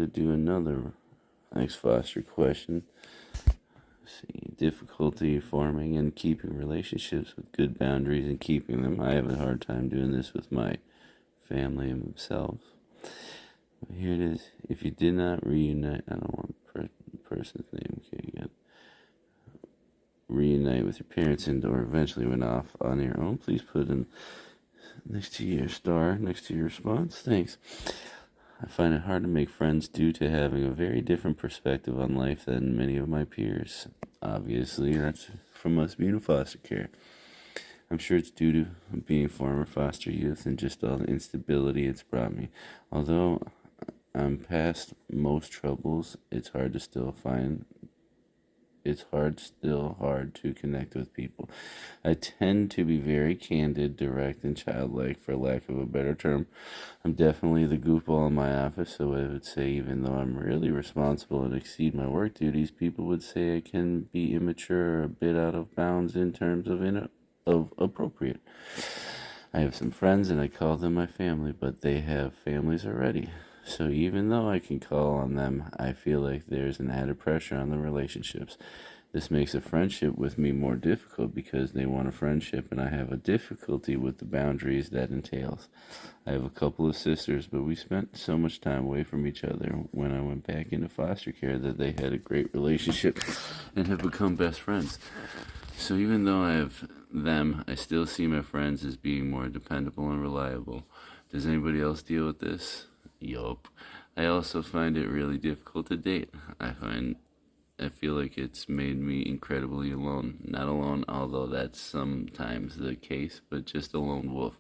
to do another next foster question. See, difficulty forming and keeping relationships with good boundaries and keeping them. I have a hard time doing this with my family and themselves. Here it is. If you did not reunite, I don't want the person's name. Okay, again. Reunite with your parents and or eventually went off on your own, please put in next to your star, next to your response. Thanks. I find it hard to make friends due to having a very different perspective on life than many of my peers. Obviously, that's from us being in foster care. I'm sure it's due to being former foster youth and just all the instability it's brought me. Although I'm past most troubles, it's still hard to connect with people. I tend to be very candid, direct, and childlike, for lack of a better term. I'm definitely the goofball in my office, so I would say even though I'm really responsible and exceed my work duties, people would say I can be immature or a bit out of bounds in terms of appropriate. I have some friends and I call them my family, but they have families already. So even though I can call on them, I feel like there's an added pressure on the relationships. This makes a friendship with me more difficult because they want a friendship and I have a difficulty with the boundaries that entails. I have a couple of sisters, but we spent so much time away from each other when I went back into foster care that they had a great relationship and have become best friends. So even though I have them, I still see my friends as being more dependable and reliable. Does anybody else deal with this? Yup. I also find it really difficult to date. I feel like it's made me incredibly alone. Not alone, although that's sometimes the case, but just a lone wolf.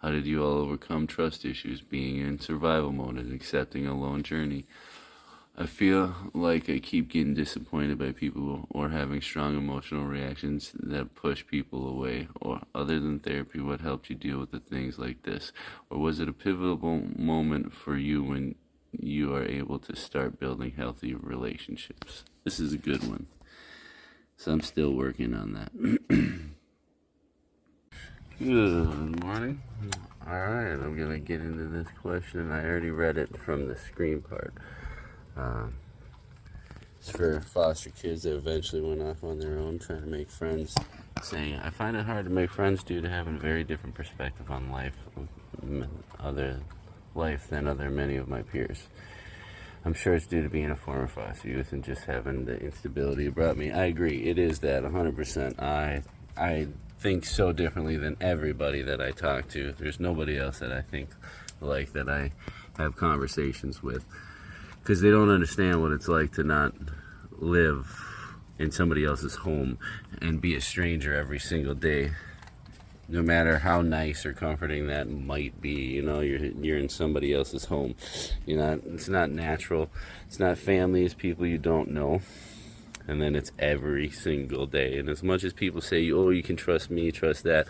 How did you all overcome trust issues, being in survival mode and accepting a lone journey? I feel like I keep getting disappointed by people or having strong emotional reactions that push people away. Or other than therapy, what helped you deal with the things like this? Or was it a pivotal moment for you when you are able to start building healthy relationships? This is a good one. So I'm still working on that. Good morning. Alright, I'm going to get into this question. I already read it from the screen part. It's for foster kids that eventually went off on their own, trying to make friends. Saying, I find it hard to make friends due to having a very different perspective on life, than many of my peers. I'm sure it's due to being a former foster youth and just having the instability it brought me. I agree, it is that 100%. I think so differently than everybody that I talk to. There's nobody else that I think like that I have conversations with, because they don't understand what it's like to not live in somebody else's home and be a stranger every single day. No matter how nice or comforting that might be, you're in somebody else's home. It's not natural. It's not family. It's people you don't know. And then it's every single day. And as much as people say, oh, you can trust me, trust that,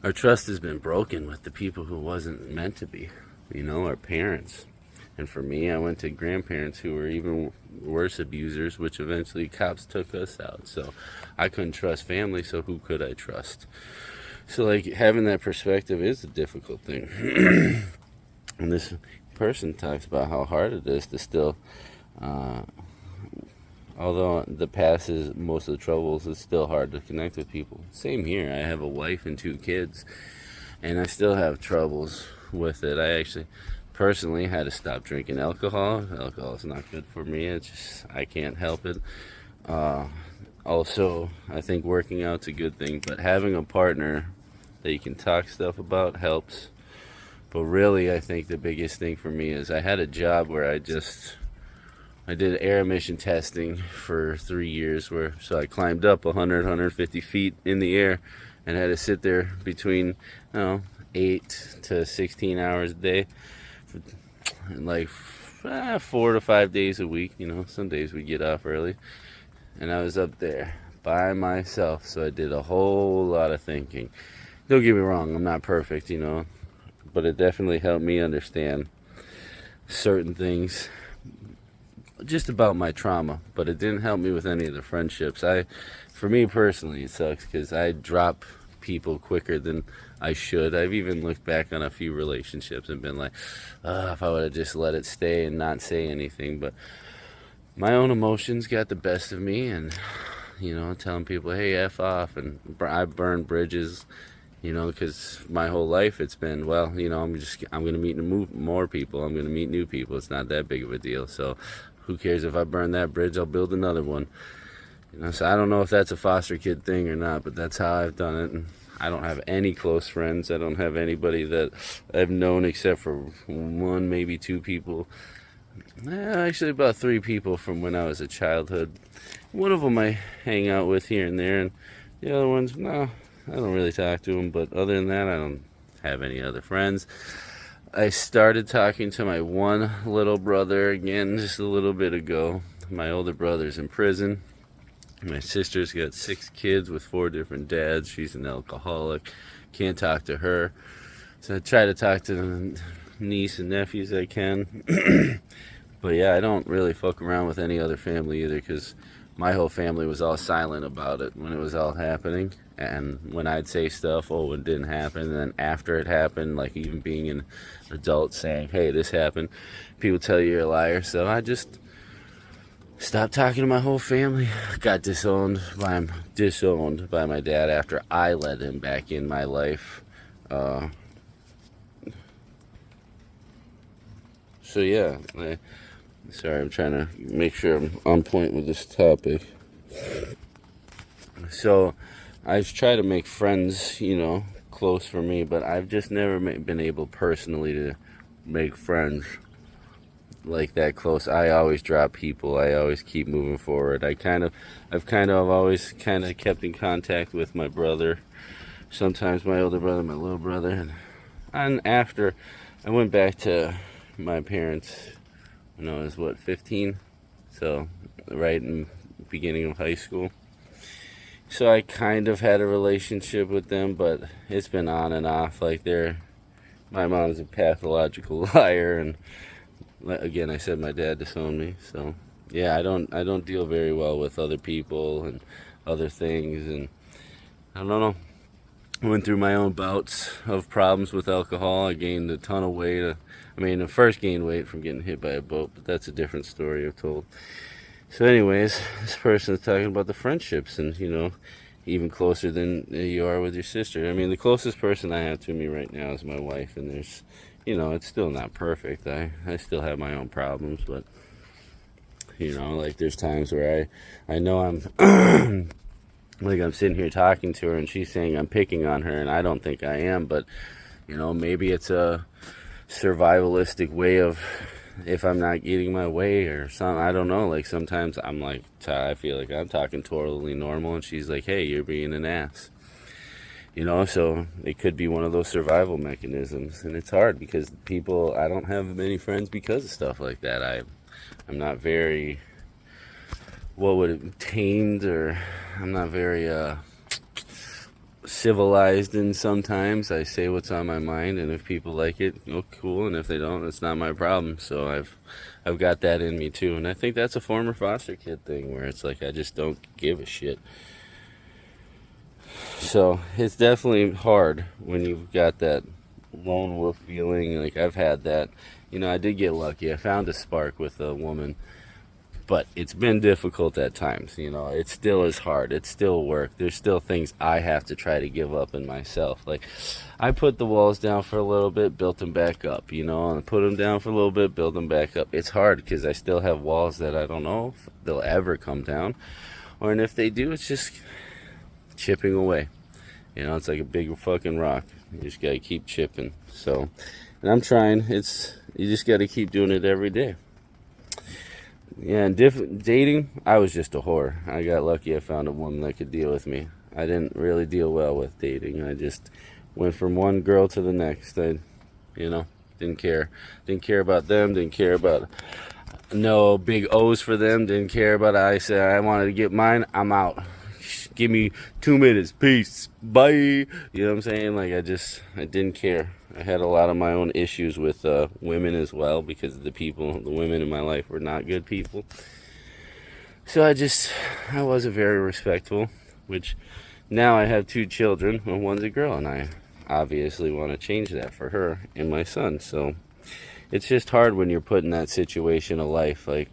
our trust has been broken with the people who wasn't meant to be. Our parents. And for me, I went to grandparents who were even worse abusers, which eventually cops took us out. So I couldn't trust family, so who could I trust? So, having that perspective is a difficult thing. And this person talks about how hard it is to still, although the past is most of the troubles, it's still hard to connect with people. Same here. I have a wife and 2 kids, and I still have troubles with it. I actually personally had to stop drinking alcohol. Alcohol is not good for me. It's just, I can't help it. Also, I think working out's a good thing, but having a partner that you can talk stuff about helps. But really, I think the biggest thing for me is I had a job where I did air emission testing for 3 years, so I climbed up 150 feet in the air and had to sit there between 8 to 16 hours a day, for 4 to 5 days a week. Some days we get off early, and I was up there by myself, so I did a whole lot of thinking. Don't get me wrong, I'm not perfect, but it definitely helped me understand certain things just about my trauma, but it didn't help me with any of the friendships. For me personally, it sucks because I drop people quicker than I should. I've even looked back on a few relationships and been like, if I would have just let it stay and not say anything. But my own emotions got the best of me, and telling people, hey, F off, and I burn bridges, because my whole life it's been, well, I'm going to meet more people, I'm going to meet new people, it's not that big of a deal, so who cares if I burn that bridge, I'll build another one, so I don't know if that's a foster kid thing or not, but that's how I've done it. And I don't have any close friends, I don't have anybody that I've known except for one, maybe two people. Actually, about three people from when I was a childhood. One of them I hang out with here and there, and the other ones, no, I don't really talk to them. But other than that, I don't have any other friends. I started talking to my one little brother again just a little bit ago. My older brother's in prison. My sister's got 6 kids with 4 different dads. She's an alcoholic. Can't talk to her. So I try to talk to the niece and nephews I can. But yeah, I don't really fuck around with any other family either, because my whole family was all silent about it when it was all happening. And when I'd say stuff, oh, it didn't happen. And then after it happened, like even being an adult saying, hey, this happened, people tell you you're a liar. So I just stopped talking to my whole family. Got disowned by my dad after I let him back in my life. So yeah, sorry, I'm trying to make sure I'm on point with this topic. So I've tried to make friends, close for me, but I've just never been able personally to make friends like that close. I always drop people. I always keep moving forward. I've always kept in contact with my brother, sometimes my older brother, my little brother, and after I went back to my parents when I was 15, so right in the beginning of high school. So I kind of had a relationship with them, but it's been on and off. Like my mom's a pathological liar, and again, I said my dad disowned me. So yeah, I don't deal very well with other people and other things, and I don't know. I went through my own bouts of problems with alcohol. I gained a ton of weight. I first gained weight from getting hit by a boat, but that's a different story I've told. So anyways, this person is talking about the friendships and, even closer than you are with your sister. The closest person I have to me right now is my wife, and there's, it's still not perfect. I still have my own problems, but, like there's times where I know I'm, like I'm sitting here talking to her and she's saying I'm picking on her, and I don't think I am, but, maybe it's a survivalistic way of, if I'm not getting my way or something, I don't know. Like sometimes I'm like, I feel like I'm talking totally normal, and she's like, hey, you're being an ass. So it could be one of those survival mechanisms, and it's hard because I don't have many friends because of stuff like that. I'm not very, tamed, or I'm not very civilized, and sometimes I say what's on my mind, and if people like it, cool, and if they don't, it's not my problem. So I've got that in me too, and I think that's a former foster kid thing where it's like I just don't give a shit. So it's definitely hard when you've got that lone wolf feeling. Like I've had that. I did get lucky. I found a spark with a woman, but it's been difficult at times. It still is hard. It's still work. There's still things I have to try to give up in myself. Like I put the walls down for a little bit, built them back up, and put them down for a little bit, build them back up. It's hard because I still have walls that I don't know if they'll ever come down, and if they do, it's just chipping away. It's like a big fucking rock. You just gotta keep chipping. So, and I'm trying. You just gotta keep doing it every day. Yeah, and dating, I was just a whore. I got lucky I found a woman that could deal with me. I didn't really deal well with dating. I just went from one girl to the next. I, didn't care. Didn't care about them, didn't care about no big O's for them, didn't care about it. I said I wanted to get mine, I'm out. Give me 2 minutes, peace, bye. You know what I'm saying? Like I didn't care. I had a lot of my own issues with women as well, because the women in my life were not good people. So I wasn't very respectful, which now I have 2 children, and one's a girl, and obviously want to change that for her and my son. So it's just hard when you're put in that situation of life. Like,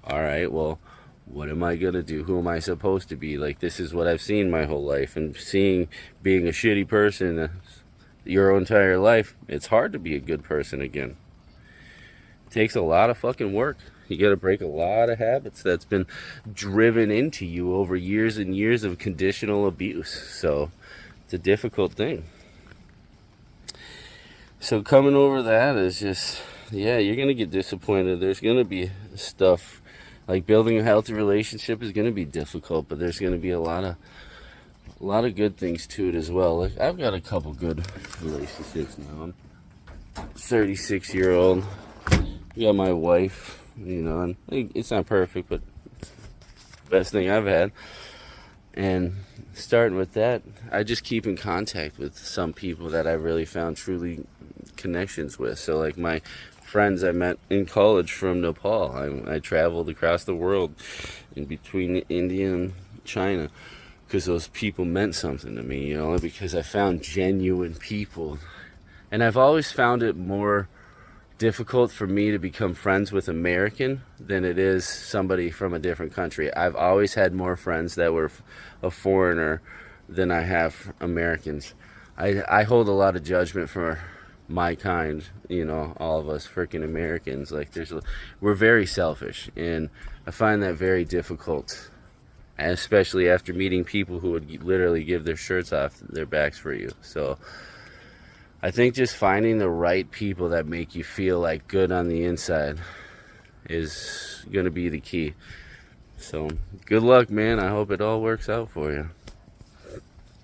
all right, well, what am I gonna do? Who am I supposed to be? Like, this is what I've seen my whole life, and being a shitty person your entire life, it's hard to be a good person again. It takes a lot of fucking work. You gotta break a lot of habits that's been driven into you over years and years of conditional abuse. So it's a difficult thing. So coming over that is just, yeah, you're gonna get disappointed. There's gonna be stuff like building a healthy relationship is gonna be difficult, but there's gonna be a lot of good things to it as well. Like, I've got a couple good relationships now. I'm 36-year-old. Got my wife, you know, and it's not perfect, but it's the best thing I've had. And starting with that, I just keep in contact with some people that I really found truly connections with. So like my friends I met in college from Nepal. I traveled across the world in between India and China because those people meant something to me, you know, because I found genuine people. And I've always found it more difficult for me to become friends with American than it is somebody from a different country. I've always had more friends that were a foreigner than I have Americans. I hold a lot of judgment for my kind, you know, all of us freaking Americans. Like, we're very selfish, and I find that very difficult, especially after meeting people who would literally give their shirts off their backs for you. So I think just finding the right people that make you feel like good on the inside is going to be the key. So good luck, man. I hope it all works out for you.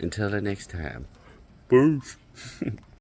Until the next time. Peace.